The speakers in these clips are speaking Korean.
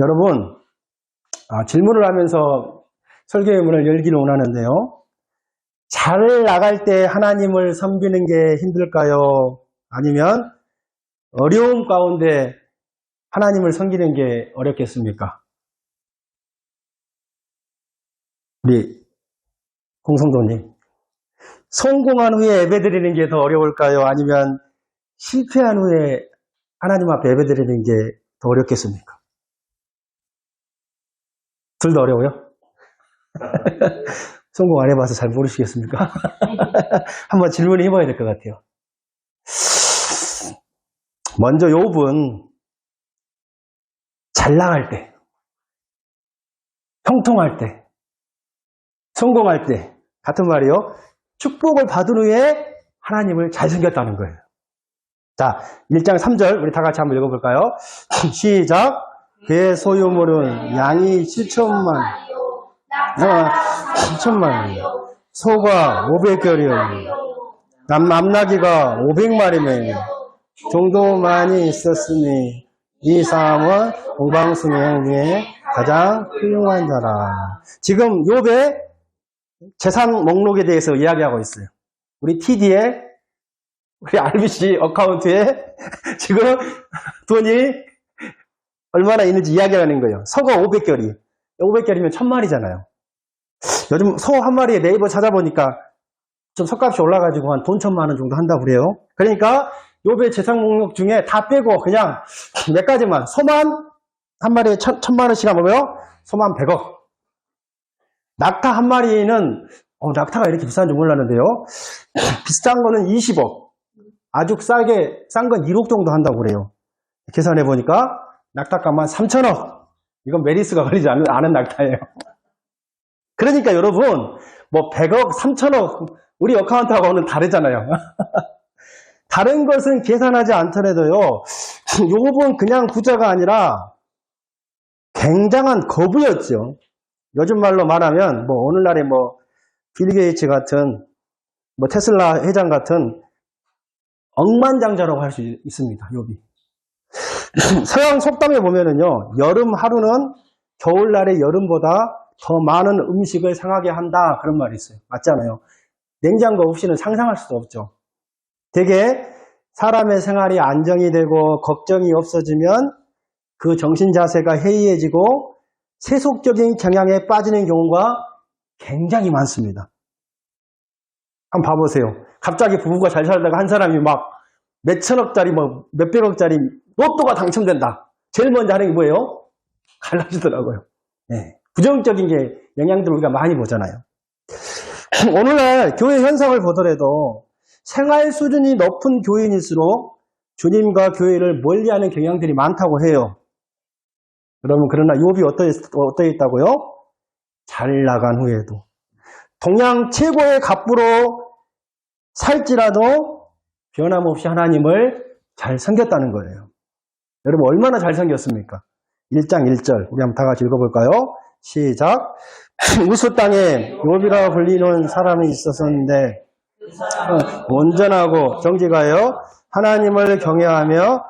여러분, 질문을 하면서 설교의 문을 열기를 원하는데요. 잘 나갈 때 하나님을 섬기는 게 힘들까요? 아니면 어려움 가운데 하나님을 섬기는 게 어렵겠습니까? 우리 공성도님, 성공한 후에 예배드리는 게 더 어려울까요? 아니면 실패한 후에 하나님 앞에 예배드리는 게 더 어렵겠습니까? 둘 다 어려워요? 성공 안 해봐서 잘 모르시겠습니까? 한번 질문을 해봐야 될 것 같아요. 먼저 욥은 잘 나갈 때, 형통할 때, 성공할 때 같은 말이요. 축복을 받은 후에 하나님을 잘 섬겼다는 거예요. 자, 1장 3절 우리 다 같이 한번 읽어볼까요? 시작. 그의 소유물은 양이 7천만, 7천만, 소가 500결이요, 암나귀가 500마리며 정도 많이 있었으니 이 사람은 공방승행 중에 가장 훌륭한 자라. 지금 욥의 재산 목록에 대해서 이야기하고 있어요. 우리 TD에, 우리 RBC 어카운트에 지금 돈이 얼마나 있는지 이야기하는 거예요. 소가 500결이. 500결이면 1000마리잖아요. 요즘 소 한 마리에 네이버 찾아보니까 좀 소값이 올라가지고 한 돈 1000만 원 정도 한다고 그래요. 그러니까 욥의 재산 목록 중에 다 빼고 그냥 몇 가지만, 소만 한 마리에 1000만 원씩 하고요. 소만 100억. 낙타 한 마리는 낙타가 이렇게 비싼 줄 몰랐는데요. 비싼 거는 20억. 아주 싸게 싼 건 1억 정도 한다고 그래요. 계산해 보니까 낙타값만 3천억. 이건 메리스가 걸리지 않은 낙타예요. 그러니까 여러분, 뭐 100억, 3천억 우리 어카운트하고는 다르잖아요. 다른 것은 계산하지 않더라도요. 욥은 그냥 부자가 아니라 굉장한 거부였죠. 요즘 말로 말하면 뭐 오늘날에 뭐 빌 게이츠 같은 뭐 테슬라 회장 같은 억만장자라고 할 수 있습니다. 욥이. 서양 속담에 보면은요, 여름 하루는 겨울날의 여름보다 더 많은 음식을 상하게 한다, 그런 말이 있어요. 맞잖아요. 냉장고 없이는 상상할 수도 없죠. 되게 사람의 생활이 안정이 되고 걱정이 없어지면 그 정신 자세가 해이해지고 세속적인 경향에 빠지는 경우가 굉장히 많습니다. 한번 봐보세요. 갑자기 부부가 잘 살다가 한 사람이 막 몇천억짜리, 뭐 몇백억짜리 로또가 당첨된다. 제일 먼저 하는 게 뭐예요? 갈라지더라고요. 네. 부정적인 게 영향들을 우리가 많이 보잖아요. 오늘날 교회 현상을 보더라도 생활 수준이 높은 교인일수록 주님과 교회를 멀리하는 경향들이 많다고 해요. 여러분, 그러나 욥이 어떠 있다고요? 잘 나간 후에도 동양 최고의 갑부로 살지라도 변함없이 하나님을 잘 섬겼다는 거예요. 여러분, 얼마나 잘 섬겼습니까? 1장 1절 우리 한번 다 같이 읽어볼까요? 시작. 우스 땅에 욥이라 불리는 사람이 있었는데 온전하고 정직하여 하나님을 경외하며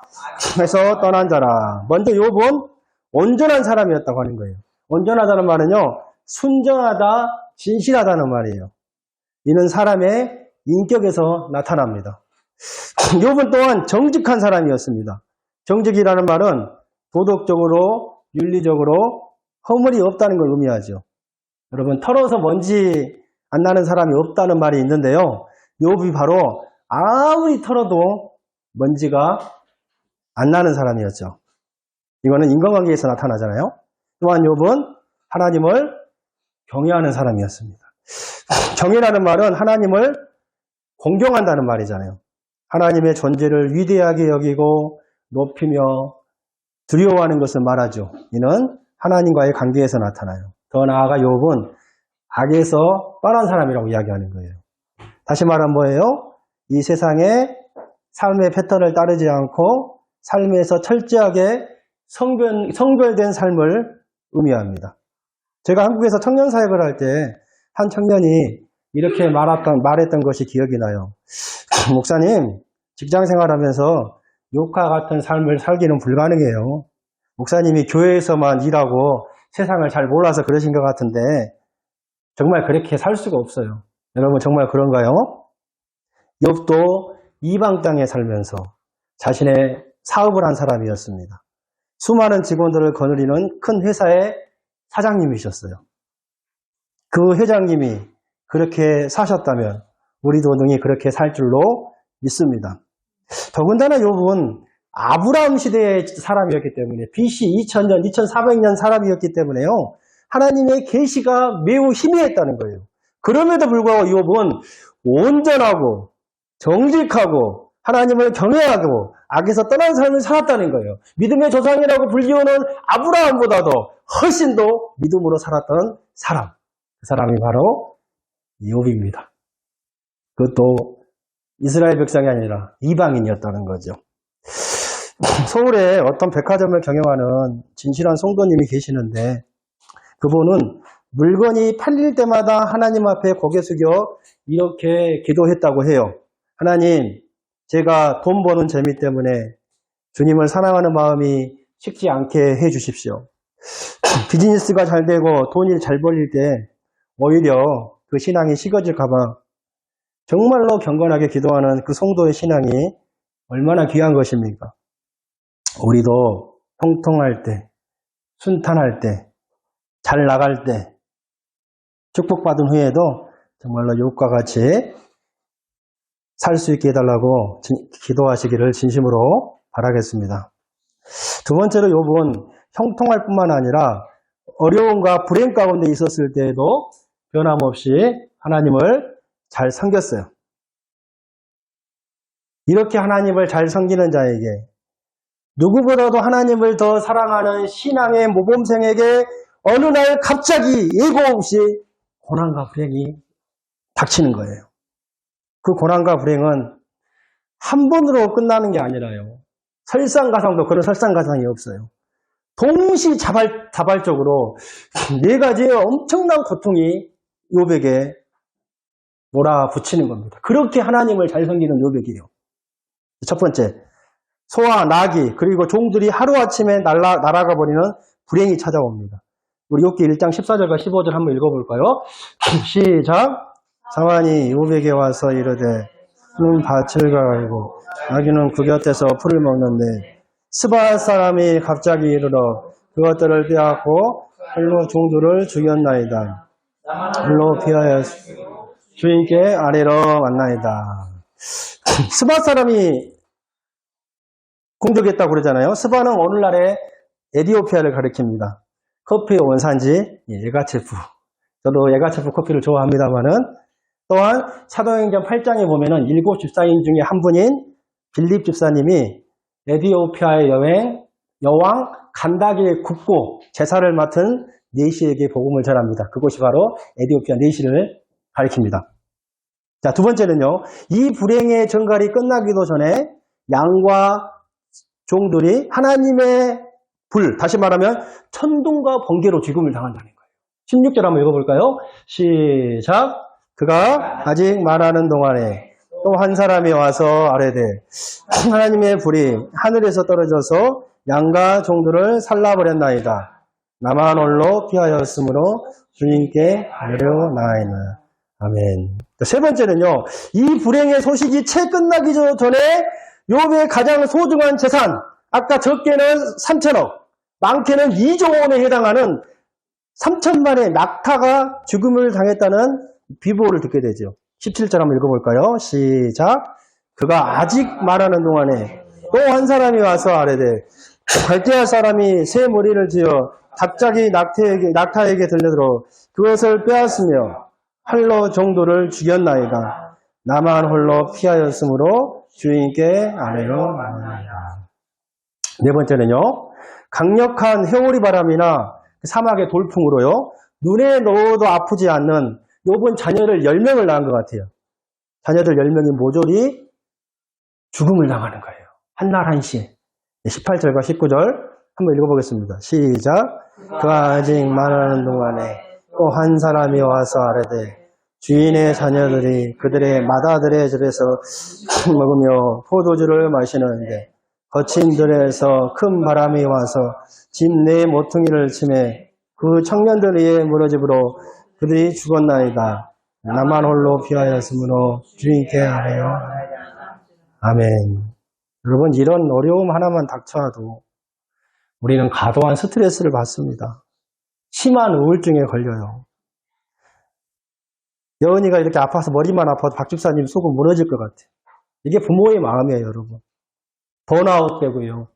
해서 떠난 자라. 먼저 욥은 온전한 사람이었다고 하는 거예요. 온전하다는 말은요, 순전하다, 진실하다는 말이에요. 이는 사람의 인격에서 나타납니다. 욥은 또한 정직한 사람이었습니다. 정직이라는 말은 도덕적으로, 윤리적으로 허물이 없다는 걸 의미하죠. 여러분, 털어서 먼지 안 나는 사람이 없다는 말이 있는데요. 욥이 바로 아무리 털어도 먼지가 안 나는 사람이었죠. 이거는 인간관계에서 나타나잖아요. 또한 욥은 하나님을 경외하는 사람이었습니다. 경외라는 말은 하나님을 공경한다는 말이잖아요. 하나님의 존재를 위대하게 여기고 높이며 두려워하는 것을 말하죠. 이는 하나님과의 관계에서 나타나요. 더 나아가 욥은 악에서 떠난 사람이라고 이야기하는 거예요. 다시 말하면 뭐예요? 이 세상에 삶의 패턴을 따르지 않고 삶에서 철저하게 성별된 삶을 의미합니다. 제가 한국에서 청년 사역을 할 때 한 청년이 이렇게 말했던 것이 기억이 나요. 목사님, 직장 생활하면서 욥과 같은 삶을 살기는 불가능해요. 목사님이 교회에서만 일하고 세상을 잘 몰라서 그러신 것 같은데 정말 그렇게 살 수가 없어요. 여러분 정말 그런가요? 욥도 이방 땅에 살면서 자신의 사업을 한 사람이었습니다. 수많은 직원들을 거느리는 큰 회사의 사장님이셨어요. 그 회장님이 그렇게 사셨다면 우리도 능히 그렇게 살 줄로 믿습니다. 더군다나 욥은 아브라함 시대의 사람이었기 때문에 BC 2000년, 2400년 사람이었기 때문에요. 하나님의 계시가 매우 희미했다는 거예요. 그럼에도 불구하고 욥은 온전하고 정직하고 하나님을 경외하고 악에서 떠난 삶을 살았다는 거예요. 믿음의 조상이라고 불리우는 아브라함보다도 훨씬 더 믿음으로 살았던 사람. 그 사람이 바로 욥입니다. 그것도 이스라엘 백성이 아니라 이방인이었다는 거죠. 서울에 어떤 백화점을 경영하는 진실한 성도님이 계시는데 그분은 물건이 팔릴 때마다 하나님 앞에 고개 숙여 이렇게 기도했다고 해요. 하나님, 제가 돈 버는 재미 때문에 주님을 사랑하는 마음이 식지 않게 해주십시오. 비즈니스가 잘 되고 돈이 잘 벌릴 때 오히려 그 신앙이 식어질까 봐 정말로 경건하게 기도하는 그 성도의 신앙이 얼마나 귀한 것입니까? 우리도 통통할 때, 순탄할 때, 잘 나갈 때, 축복받은 후에도 정말로 욥과 같이 살 수 있게 해달라고 기도하시기를 진심으로 바라겠습니다. 두 번째로 욥은 형통할 뿐만 아니라 어려움과 불행 가운데 있었을 때에도 변함없이 하나님을 잘 섬겼어요. 이렇게 하나님을 잘 섬기는 자에게 누구보다도 하나님을 더 사랑하는 신앙의 모범생에게 어느 날 갑자기 예고 없이 고난과 불행이 닥치는 거예요. 그 고난과 불행은 한 번으로 끝나는 게 아니라요. 설상가상도 그런 설상가상이 없어요. 동시다발적으로 네 가지의 엄청난 고통이 욥에게 몰아붙이는 겁니다. 그렇게 하나님을 잘 섬기는 욥에게요. 첫 번째, 소와 나귀 그리고 종들이 하루아침에 날아가 버리는 불행이 찾아옵니다. 우리 욥기 1장 14절과 15절 한번 읽어볼까요? 시작! 사환이 욥에게 와서 이르되 밭을 가고 나귀는 그 곁에서 풀을 먹는데 스바 사람이 갑자기 이르러 그것들을 빼앗고 홀로 종들을 죽였나이다. 홀로 피하여 주인께 아래로 왔나이다. 스바 사람이 공격했다고 그러잖아요. 스바는 오늘날의 에티오피아를 가리킵니다. 커피의 원산지 예가체프. 저도 예가체프 커피를 좋아합니다만은 또한 사도행전 8장에 보면은 7 집사님 중에 한 분인 빌립 집사님이 에티오피아의 여왕 간다기의 국고 제사를 맡은 네시에게 복음을 전합니다. 그곳이 바로 에티오피아 네시를 가리킵니다. 자, 두 번째는요. 이 불행의 전갈이 끝나기도 전에 양과 종들이 하나님의 불, 다시 말하면 천둥과 번개로 죽음을 당한다는 거예요. 16절 한번 읽어볼까요? 시작! 그가 아직 말하는 동안에 또 한 사람이 와서 아뢰되 하나님의 불이 하늘에서 떨어져서 양과 종들을 살라버렸나이다. 나만 홀로 피하였으므로 주님께 내려나이나. 아멘. 세 번째는요. 이 불행의 소식이 채 끝나기 전에 욥의 가장 소중한 재산, 아까 적게는 3천억, 많게는 2조 원에 해당하는 3천만의 낙타가 죽음을 당했다는 비보를 듣게 되죠. 17절 한번 읽어볼까요? 시작! 그가 아직 말하는 동안에 또 한 사람이 와서 아뢰되 갈대아 사람이 새 머리를 지어 갑자기 낙타에게 들려들어 그것을 빼앗으며 활로 종도를 죽였나이다. 나만 홀로 피하였으므로 주인께 아내로 말하나이다. 네 번째는요. 강력한 회오리 바람이나 사막의 돌풍으로요. 눈에 넣어도 아프지 않는 욥은 자녀를 10명을 낳은 것 같아요. 자녀들 10명이 모조리 죽음을 당하는 거예요. 한날 한시에. 18절과 19절 한번 읽어보겠습니다. 시작! 그가 아직 말하는 동안에 또 한 사람이 와서 아뢰되 주인의 자녀들이 그들의 맏아들의 집에서 먹으며 포도주를 마시는데 거친 들에서 큰 바람이 와서 집 내 모퉁이를 치매 그 청년들 위에 무너지므로 그들이 죽었나이다. 나만 홀로 피하였으므로 주님께 하래요. 아멘. 여러분, 이런 어려움 하나만 닥쳐도 우리는 과도한 스트레스를 받습니다. 심한 우울증에 걸려요. 여은이가 이렇게 아파서 머리만 아파도 박 집사님 속은 무너질 것 같아요. 이게 부모의 마음이에요, 여러분. 번아웃 되고요.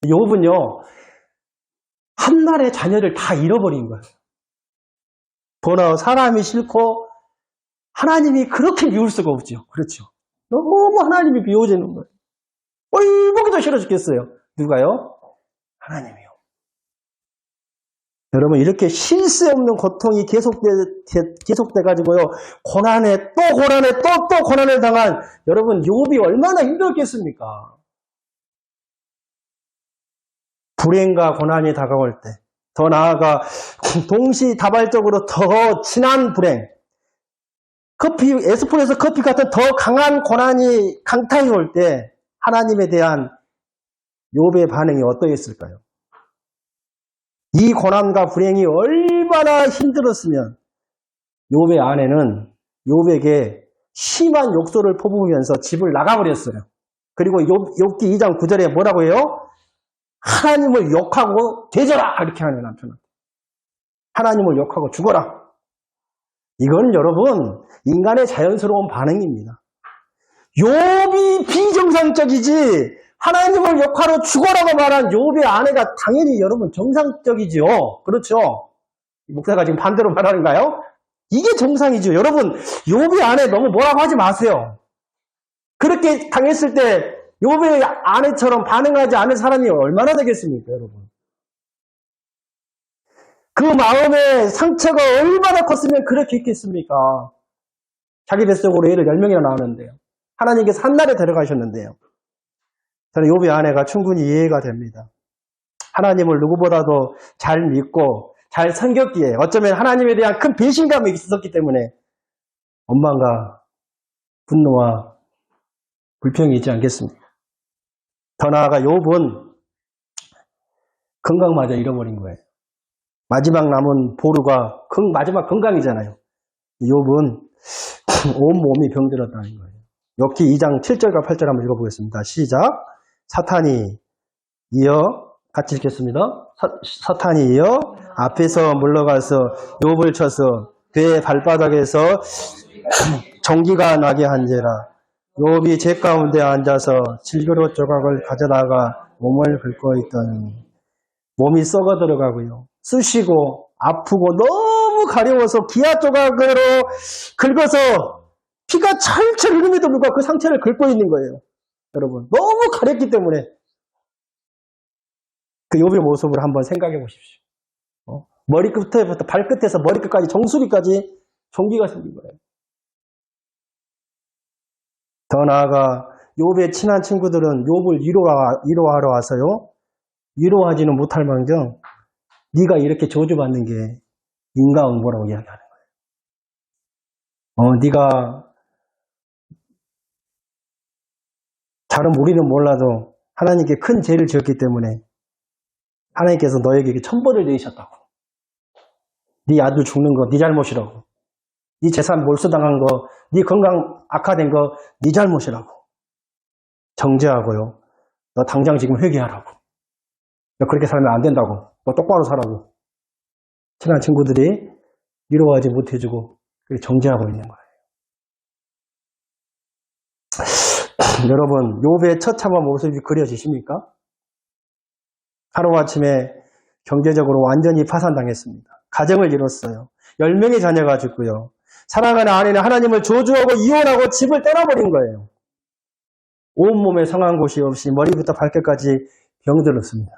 욥은요, 한날에 자녀를 다 잃어버린 거예요. 번아웃, 사람이 싫고 하나님이 그렇게 미울 수가 없죠. 그렇죠. 너무 하나님이 미워지는 거예요. 보기도 싫어 죽겠어요. 누가요? 하나님이요. 여러분, 이렇게 쉴 새 없는 고통이 계속돼가지고요, 고난에 또 고난을 당한 여러분, 욥이 얼마나 힘들었겠습니까? 불행과 고난이 다가올 때, 더 나아가 동시다발적으로 더 진한 불행, 에스프레소 커피 같은 더 강한 고난이 강타해 올 때 하나님에 대한 욥의 반응이 어떠했을까요? 이 고난과 불행이 얼마나 힘들었으면 욥의 아내는 욥에게 심한 욕설을 퍼부으면서 집을 나가버렸어요. 그리고 욥기 2장 9절에 뭐라고 해요? 하나님을 욕하고 되져라! 이렇게 하는 남편한테. 하나님을 욕하고 죽어라. 이건 여러분, 인간의 자연스러운 반응입니다. 욥이 비정상적이지 하나님을 욕하러 죽어라고 말한 욥의 아내가 당연히 여러분 정상적이죠. 그렇죠? 목사가 지금 반대로 말하는가요? 이게 정상이죠. 여러분, 욥의 아내 너무 뭐라고 하지 마세요. 그렇게 당했을 때 욥의 아내처럼 반응하지 않은 사람이 얼마나 되겠습니까, 여러분? 그 마음의 상처가 얼마나 컸으면 그렇게 했겠습니까? 자기 뱃속으로 애를 10명이나 낳았는데요. 하나님께서 한날에 데려가셨는데요. 저는 욥의 아내가 충분히 이해가 됩니다. 하나님을 누구보다도 잘 믿고 잘 섬겼기에 어쩌면 하나님에 대한 큰 배신감이 있었기 때문에 원망과 분노와 불평이 있지 않겠습니까? 더 나아가 욥은 건강마저 잃어버린 거예요. 마지막 남은 보루가 마지막 건강이잖아요. 욥은 온몸이 병들었다는 거예요. 욥기 2장 7절과 8절 한번 읽어보겠습니다. 시작. 사탄이 이어 같이 읽겠습니다. 사탄이 이어 앞에서 물러가서 욥을 쳐서 그의 발바닥에서 전기가 나게 한지라. 욥이 제 가운데 앉아서 질그릇 조각을 가져다가 몸을 긁고 있더니 몸이 썩어 들어가고요. 쑤시고 아프고 너무 가려워서 기아 조각으로 긁어서 피가 철철 흐름에도 불구하고 그 상처를 긁고 있는 거예요. 여러분, 너무 가렵기 때문에 그 욥의 모습을 한번 생각해 보십시오. 머리끝부터 발끝에서 머리끝까지 정수리까지 종기가 생긴 거예요. 더 나아가 욥의 친한 친구들은 욥을 위로하러 와서요. 위로하지는 못할 망정 네가 이렇게 저주받는 게 인과응보라고 이야기하는 거예요. 네가 잘은 우리는 몰라도 하나님께 큰 죄를 지었기 때문에 하나님께서 너에게 천벌을 내리셨다고. 네 아들 죽는 거 네 잘못이라고. 네 재산 몰수당한 거, 네 건강 악화된 거 네 잘못이라고. 정죄하고요. 너 당장 지금 회개하라고. 너 그렇게 살면 안 된다고. 너 똑바로 살라고. 친한 친구들이 위로하지 못해주고 정죄하고 있는 거예요. 여러분, 욥의 처참한 모습이 그려지십니까? 하루아침에 경제적으로 완전히 파산당했습니다. 가정을 잃었어요. 10명의 자녀가 죽고요. 사랑하는 아내는 하나님을 저주하고 이혼하고 집을 떠나버린 거예요. 온몸에 상한 곳이 없이 머리부터 발끝까지 병들었습니다.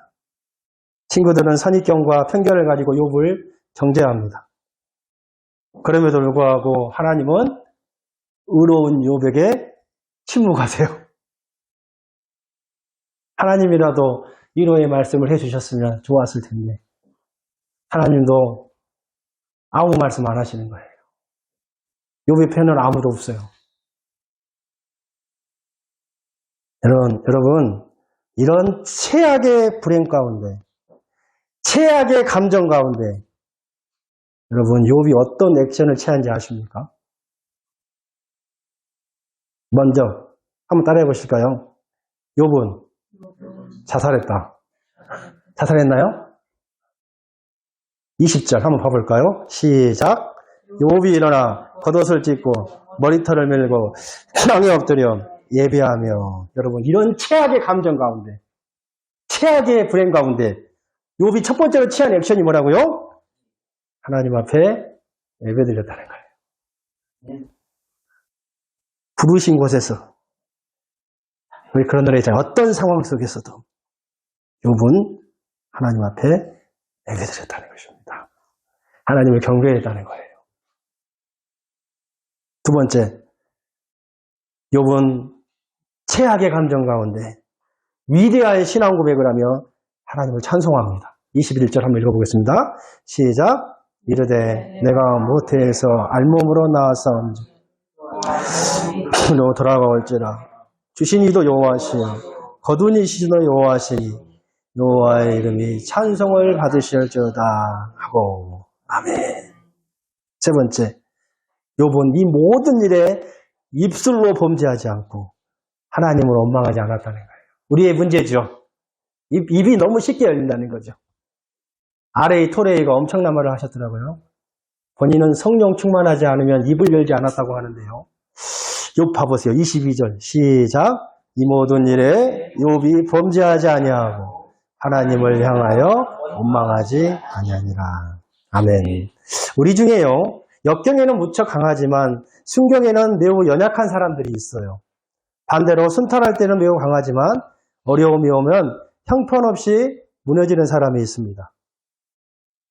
친구들은 선입견과 편견을 가지고 욥을 정죄합니다. 그럼에도 불구하고 하나님은 의로운 욥에게 침묵하세요. 하나님이라도 위로의 말씀을 해주셨으면 좋았을 텐데 하나님도 아무 말씀 안 하시는 거예요. 욥의 편은 아무도 없어요. 여러분, 이런 최악의 불행 가운데, 최악의 감정 가운데 여러분 욥이 어떤 액션을 취한지 아십니까? 먼저 한번 따라해 보실까요? 욥은 자살했다. 자살했나요? 20절 한번 봐볼까요? 시작. 욥이 일어나 겉옷을 찢고 머리털을 밀고 땅에 엎드려 예배하며. 여러분 이런 최악의 감정 가운데, 최악의 불행 가운데 욥이 첫 번째로 취한 액션이 뭐라고요? 하나님 앞에 예배드렸다는 거예요. 부르신 곳에서, 우리 그런 노래 있잖아요. 어떤 상황 속에서도 욥은 하나님 앞에 예배드렸다는 것입니다. 하나님을 경배했다는 거예요. 두 번째, 욥은 최악의 감정 가운데 위대한 신앙 고백을 하며 하나님을 찬송합니다. 21절 한번 읽어보겠습니다. 시작. 이르되 내가 모태에서 알몸으로 나왔사온지 로 돌아가올지라. 주신 이도 여호와시요 거둔 이시도 여호와시니 여호와의 이름이 찬송을 받으실지어다 하고. 아멘. 세 번째, 욥은 이 모든 일에 입술로 범죄하지 않고 하나님을 원망하지 않았다는 거예요. 우리의 문제죠. 입이 너무 쉽게 열린다는 거죠. R.A. 토레이가 엄청난 말을 하셨더라고요. 본인은 성령 충만하지 않으면 입을 열지 않았다고 하는데요. 욥 봐보세요. 22절 시작. 이 모든 일에 욥이 범죄하지 아니하고 하나님을 향하여 원망하지 아니하니라. 아멘. 우리 중에요, 역경에는 무척 강하지만 순경에는 매우 연약한 사람들이 있어요. 반대로 순탄할 때는 매우 강하지만 어려움이 오면 형편없이 무너지는 사람이 있습니다.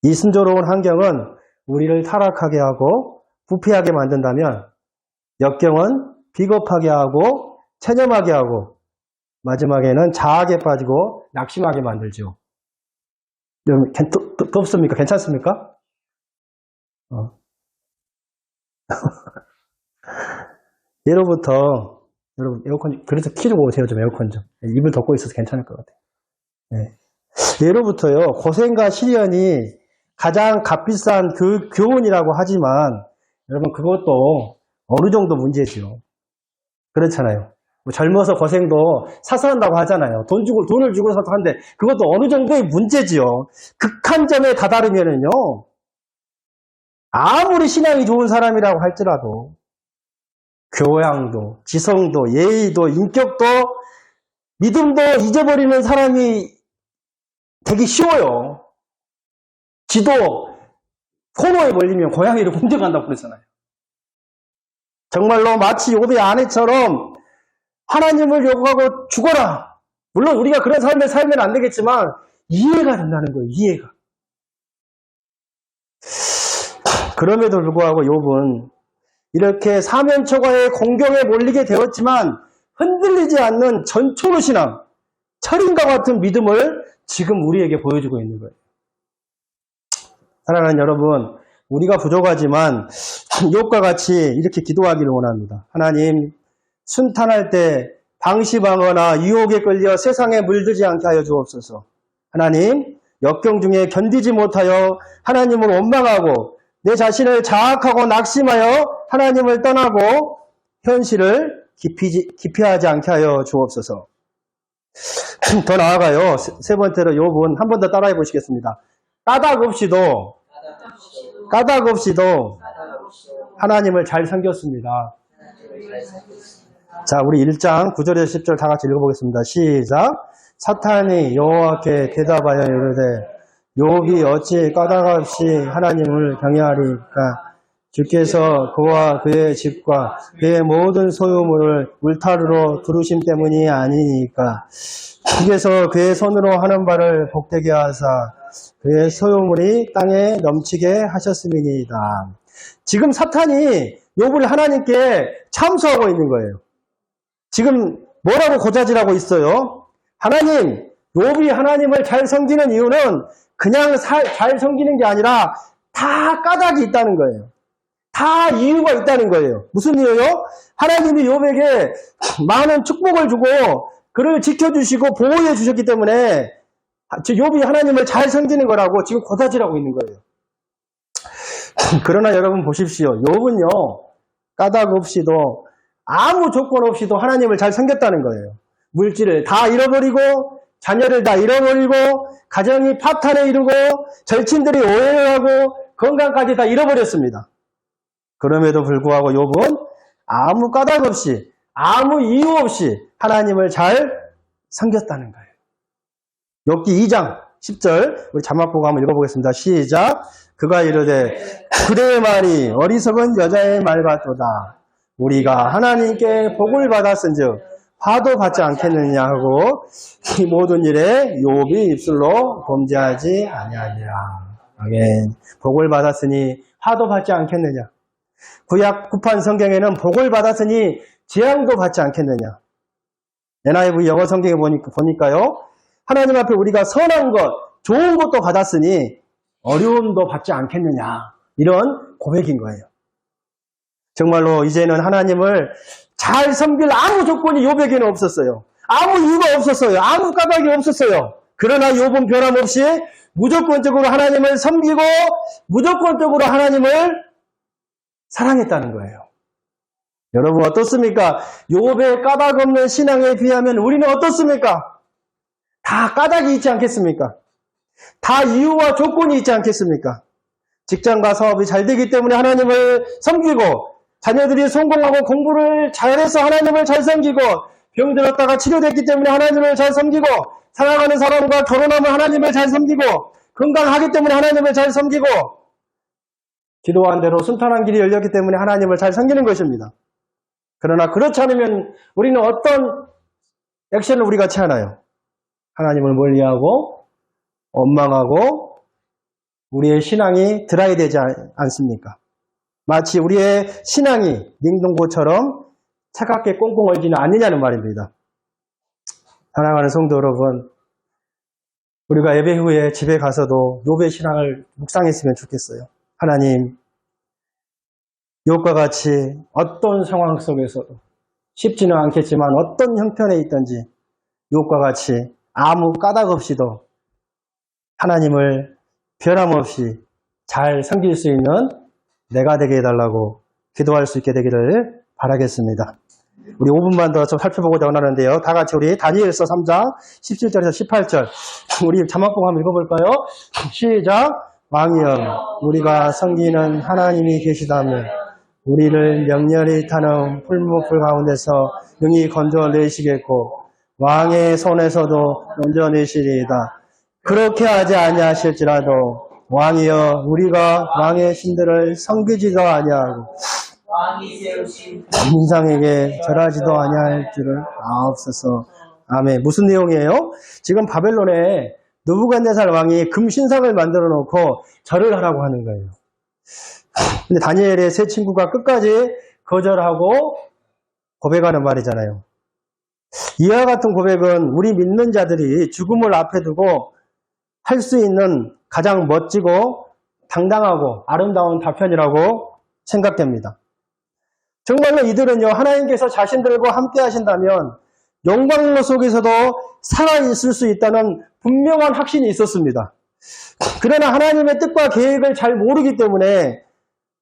이 순조로운 환경은 우리를 타락하게 하고 부패하게 만든다면 역경은 비겁하게 하고 체념하게 하고 마지막에는 자학에 빠지고 낙심하게 만들죠. 여러분 덥습니까? 괜찮습니까? 예로부터 여러분 에어컨 그래서 키 주고 오세요. 좀 에어컨 좀. 입을 덮고 있어서 괜찮을 것 같아요. 네. 예로부터요 고생과 시련이 가장 값비싼 그 교훈이라고 하지만 여러분 그것도 어느 정도 문제죠. 그렇잖아요. 뭐 젊어서 고생도 사서 한다고 하잖아요. 돈을 주고서 하는데 그것도 어느 정도의 문제지요. 극한점에 다다르면은요 아무리 신앙이 좋은 사람이라고 할지라도 교양도, 지성도, 예의도, 인격도, 믿음도 잊어버리는 사람이 되기 쉬워요. 지도 코너에 몰리면 고양이를 공격한다고 그러잖아요. 정말로 마치 욥의 아내처럼 하나님을 요구하고 죽어라. 물론 우리가 그런 삶을 살면 안 되겠지만 이해가 된다는 거예요. 이해가. 그럼에도 불구하고 욥은 이렇게 사면초가의 공경에 몰리게 되었지만 흔들리지 않는 전초로 신앙, 철인과 같은 믿음을 지금 우리에게 보여주고 있는 거예요. 사랑하는 여러분, 우리가 부족하지만 욥과 같이 이렇게 기도하기를 원합니다. 하나님, 순탄할 때 방심하거나 유혹에 끌려 세상에 물들지 않게 하여 주옵소서. 하나님, 역경 중에 견디지 못하여 하나님을 원망하고 내 자신을 자학하고 낙심하여 하나님을 떠나고 현실을 기피하지 않게 하여 주옵소서. 더 나아가요. 세 번째로 욥은 한 번 더 따라해 보시겠습니다. 까닭 없이도 하나님을 잘 섬겼습니다. 자, 우리 1장 9절에서 10절 다 같이 읽어보겠습니다. 시작. 사탄이 여호와께 대답하여 이르되 욥이 어찌 까닭 없이 하나님을 경외하리까? 주께서 그와 그의 집과 그의 모든 소유물을 울타리로 두르심 때문이 아니니까. 주께서 그의 손으로 하는 바를 복되게 하사 그의 소유물이 땅에 넘치게 하셨음이니이다. 지금 사탄이 욥을 하나님께 참소하고 있는 거예요. 지금 뭐라고 고자질하고 있어요? 하나님, 욥이 하나님을 잘 섬기는 이유는 그냥 잘 섬기는 게 아니라 다 까닭이 있다는 거예요. 다 이유가 있다는 거예요. 무슨 이유요? 하나님이 욥에게 많은 축복을 주고 그를 지켜주시고 보호해 주셨기 때문에 욥이 하나님을 잘 섬기는 거라고 지금 고다지라고 있는 거예요. 그러나 여러분 보십시오. 욥은요, 까닭 없이도 아무 조건 없이도 하나님을 잘 섬겼다는 거예요. 물질을 다 잃어버리고 자녀를 다 잃어버리고 가정이 파탄에 이르고 절친들이 오해를 하고 건강까지 다 잃어버렸습니다. 그럼에도 불구하고 욥은 아무 까닭 없이 아무 이유 없이 하나님을 잘 섬겼다는 거예요. 욥기 2장 10절 우리 자막 보고 한번 읽어보겠습니다. 시작. 그가 이르되 그대의 말이 어리석은 여자의 말 같도다. 우리가 하나님께 복을 받았은즉 화도 받지 않겠느냐 하고 이 모든 일에 욥이 입술로 범죄하지 아니하니라. 아멘. 복을 받았으니 화도 받지 않겠느냐. 구판 성경에는 복을 받았으니 재앙도 받지 않겠느냐. NIV 영어 성경에 보니까요. 하나님 앞에 우리가 선한 것, 좋은 것도 받았으니 어려움도 받지 않겠느냐. 이런 고백인 거예요. 정말로 이제는 하나님을 잘 섬길 아무 조건이 욥에게는 없었어요. 아무 이유가 없었어요. 아무 까닭이 없었어요. 그러나 욥은 변함없이 무조건적으로 하나님을 섬기고 무조건적으로 하나님을 사랑했다는 거예요. 여러분 어떻습니까? 욥의 까닭 없는 신앙에 비하면 우리는 어떻습니까? 다 까닭이 있지 않겠습니까? 다 이유와 조건이 있지 않겠습니까? 직장과 사업이 잘 되기 때문에 하나님을 섬기고 자녀들이 성공하고 공부를 잘해서 하나님을 잘 섬기고 병들었다가 치료됐기 때문에 하나님을 잘 섬기고 사랑하는 사람과 결혼하면 하나님을 잘 섬기고 건강하기 때문에 하나님을 잘 섬기고 기도한 대로 순탄한 길이 열렸기 때문에 하나님을 잘 섬기는 것입니다. 그러나 그렇지 않으면 우리는 어떤 액션을 우리 같이 하나요? 하나님을 멀리하고 원망하고 우리의 신앙이 드라이 되지 않습니까? 마치 우리의 신앙이 냉동고처럼 차갑게 꽁꽁 얼지는 않느냐는 말입니다. 사랑하는 성도 여러분, 우리가 예배 후에 집에 가서도 욥의 신앙을 묵상했으면 좋겠어요. 하나님, 욥과 같이 어떤 상황 속에서도 쉽지는 않겠지만 어떤 형편에 있든지 욥과 같이 아무 까닭 없이도 하나님을 변함없이 잘 섬길 수 있는 내가 되게 해달라고 기도할 수 있게 되기를 바라겠습니다. 우리 5분만 더 좀 살펴보고자 원하는데요. 다 같이 우리 다니엘서 3장 17절에서 18절 우리 자막보고 한번 읽어볼까요? 시작. 왕이여 우리가 섬기는 하나님이 계시다면 우리를 명렬히 타는 풀무불 가운데서 능히 건져내시겠고 왕의 손에서도 건져내시리이다. 그렇게 하지 아니하실지라도 왕이여 우리가 왕의 신들을 섬기지도 아니하고 인상에게 절하지도 아니할 줄을 아옵소서. 아멘. 무슨 내용이에요? 지금 바벨론에 느부갓네살 왕이 금신상을 만들어 놓고 절을 하라고 하는 거예요. 근데 다니엘의 세 친구가 끝까지 거절하고 고백하는 말이잖아요. 이와 같은 고백은 우리 믿는 자들이 죽음을 앞에 두고 할 수 있는 가장 멋지고 당당하고 아름다운 답변이라고 생각됩니다. 정말로 이들은요, 하나님께서 자신들과 함께 하신다면 영광로 속에서도 살아있을 수 있다는 분명한 확신이 있었습니다. 그러나 하나님의 뜻과 계획을 잘 모르기 때문에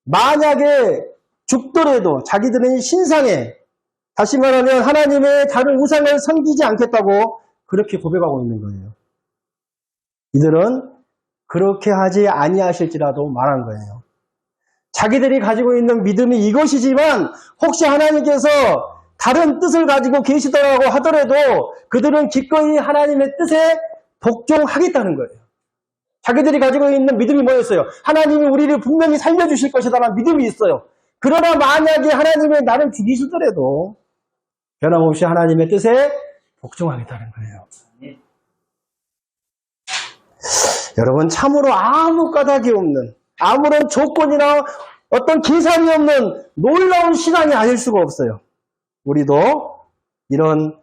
만약에 죽더라도 자기들은 신상에, 다시 말하면 하나님의 다른 우상을 섬기지 않겠다고 그렇게 고백하고 있는 거예요. 이들은 그렇게 하지 아니하실지라도 말한 거예요. 자기들이 가지고 있는 믿음이 이것이지만 혹시 하나님께서 다른 뜻을 가지고 계시더라고 하더라도 그들은 기꺼이 하나님의 뜻에 복종하겠다는 거예요. 자기들이 가지고 있는 믿음이 뭐였어요? 하나님이 우리를 분명히 살려주실 것이다라는 믿음이 있어요. 그러나 만약에 하나님이 나를 죽이시더라도 변함없이 하나님의 뜻에 복종하겠다는 거예요. 여러분 참으로 아무 까닭이 없는 아무런 조건이나 어떤 계산이 없는 놀라운 신앙이 아닐 수가 없어요. 우리도 이런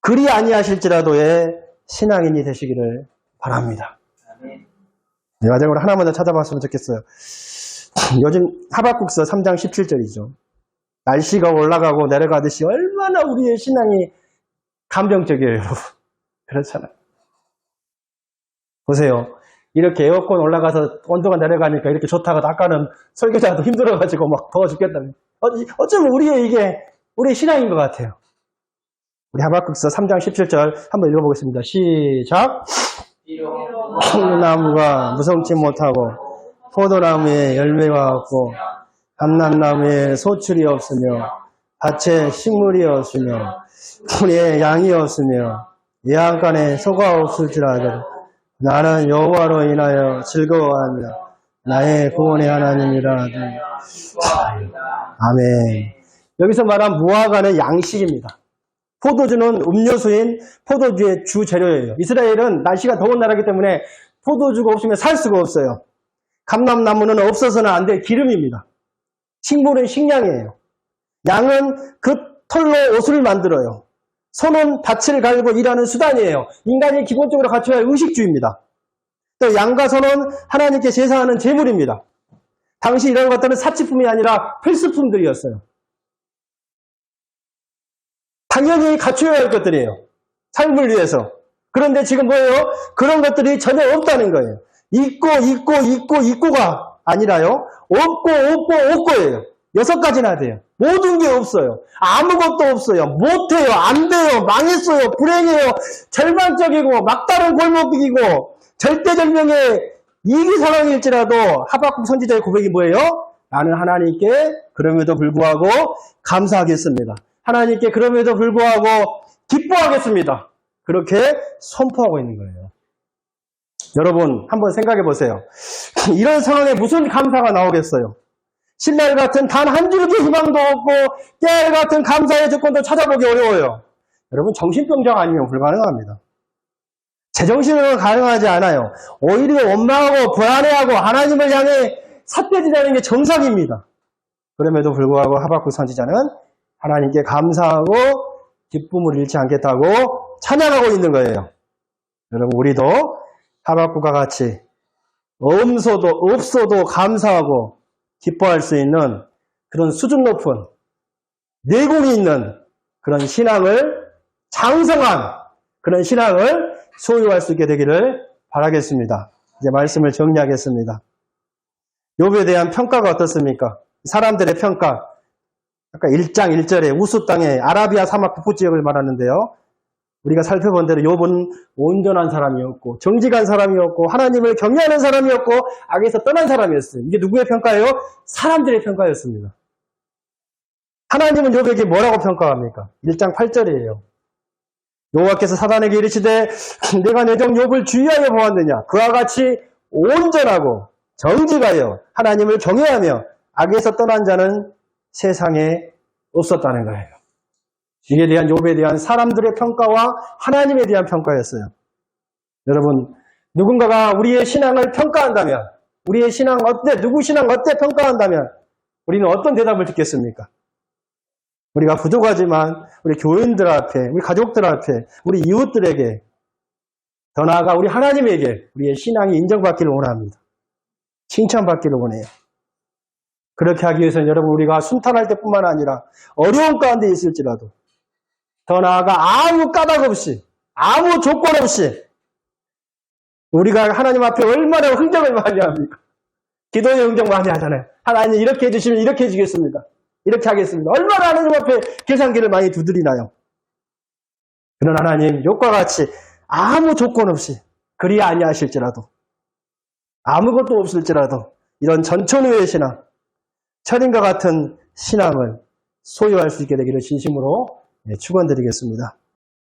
그리 아니하실지라도의 신앙인이 되시기를 바랍니다. 네, 마지막으로 하나만 더 찾아봤으면 좋겠어요. 요즘 하박국서 3장 17절이죠. 날씨가 올라가고 내려가듯이 얼마나 우리의 신앙이 감정적이에요, 여러분. 그렇잖아요. 보세요. 이렇게 에어컨 올라가서 온도가 내려가니까 이렇게 좋다가 아까는 설교자도 힘들어가지고 막 더워 죽겠다는. 어쩌면 우리의 신앙인 것 같아요. 우리 하박국서 3장 17절 한번 읽어보겠습니다. 시작. 나무가 무성치 못하고 포도나무에 열매가 없고 감람나무에 소출이 없으며 밭에 식물이 없으며 풀에 양이 없으며 예안간에 소가 없을지라도 나는 여호와로 인하여 즐거워하며 나의 구원의 하나님이라. 아멘. 여기서 말한 무화과는 양식입니다. 포도주는 음료수인 포도주의 주 재료예요. 이스라엘은 날씨가 더운 나라이기 때문에 포도주가 없으면 살 수가 없어요. 감람나무는 없어서는 안 될 기름입니다. 식물은 식량이에요. 양은 그 털로 옷을 만들어요. 소는 밭을 갈고 일하는 수단이에요. 인간이 기본적으로 갖춰야 할 의식주입니다. 또 양과 소는 하나님께 제사하는 제물입니다. 당시 이런 것들은 사치품이 아니라 필수품들이었어요. 당연히 갖춰야 할 것들이에요. 삶을 위해서. 그런데 지금 뭐예요? 그런 것들이 전혀 없다는 거예요. 있고가 아니라요. 없고예요. 6가지나 돼요. 모든 게 없어요. 아무것도 없어요. 못해요. 안 돼요. 망했어요. 불행해요. 절망적이고 막다른 골목이고 절대절명의 위기 상황일지라도 하박국 선지자의 고백이 뭐예요? 나는 하나님께 그럼에도 불구하고 감사하겠습니다. 하나님께 그럼에도 불구하고 기뻐하겠습니다. 그렇게 선포하고 있는 거예요. 여러분 한번 생각해 보세요. 이런 상황에 무슨 감사가 나오겠어요? 신랄 같은 단 한 줄기 희망도 없고 깨알 같은 감사의 조건도 찾아보기 어려워요. 여러분 정신병자 아니면 불가능합니다. 제정신으로는 가능하지 않아요. 오히려 원망하고 불안해하고 하나님을 향해 삿대질하는 게 정상입니다. 그럼에도 불구하고 하박국 선지자는 하나님께 감사하고 기쁨을 잃지 않겠다고 찬양하고 있는 거예요. 여러분 우리도 하박국과 같이 없어도 감사하고 기뻐할 수 있는 그런 수준 높은 내공이 있는 그런 신앙을 장성한 그런 신앙을 소유할 수 있게 되기를 바라겠습니다. 이제 말씀을 정리하겠습니다. 욥에 대한 평가가 어떻습니까? 사람들의 평가. 아까 1장 1절에 우스 땅의 아라비아 사막 북부 지역을 말하는데요. 우리가 살펴본 대로 욥은 온전한 사람이었고 정직한 사람이었고 하나님을 경외하는 사람이었고 악에서 떠난 사람이었어요. 이게 누구의 평가예요? 사람들의 평가였습니다. 하나님은 욥에게 뭐라고 평가합니까? 1장 8절이에요. 여호와께서 사단에게 이르시되 내가 내 종 욥을 주의하여 보았느냐? 그와 같이 온전하고 정직하여 하나님을 경외하며 악에서 떠난 자는 세상에 없었다는 거예요. 이에 대한 욥에 대한 사람들의 평가와 하나님에 대한 평가였어요. 여러분, 누군가가 우리의 신앙을 평가한다면, 우리의 신앙 어때, 누구 신앙 어때 평가한다면 우리는 어떤 대답을 듣겠습니까? 우리가 부족하지만 우리 교인들 앞에, 우리 가족들 앞에, 우리 이웃들에게, 더 나아가 우리 하나님에게 우리의 신앙이 인정받기를 원합니다. 칭찬받기를 원해요. 그렇게 하기 위해서는 여러분 우리가 순탄할 때뿐만 아니라 어려운 가운데 있을지라도 더 나아가 아무 까닭 없이 아무 조건 없이 우리가 하나님 앞에 얼마나 흥정을 많이 합니까? 기도의 흥정 많이 하잖아요. 하나님 이렇게 해주시면 이렇게 해주겠습니다. 이렇게 하겠습니다. 얼마나 하나님 앞에 계산기를 많이 두드리나요? 그런 하나님 욥과 같이 아무 조건 없이 그리 아니하실지라도 아무것도 없을지라도 이런 전천후의 신앙 철인과 같은 신앙을 소유할 수 있게 되기를 진심으로 축원드리겠습니다.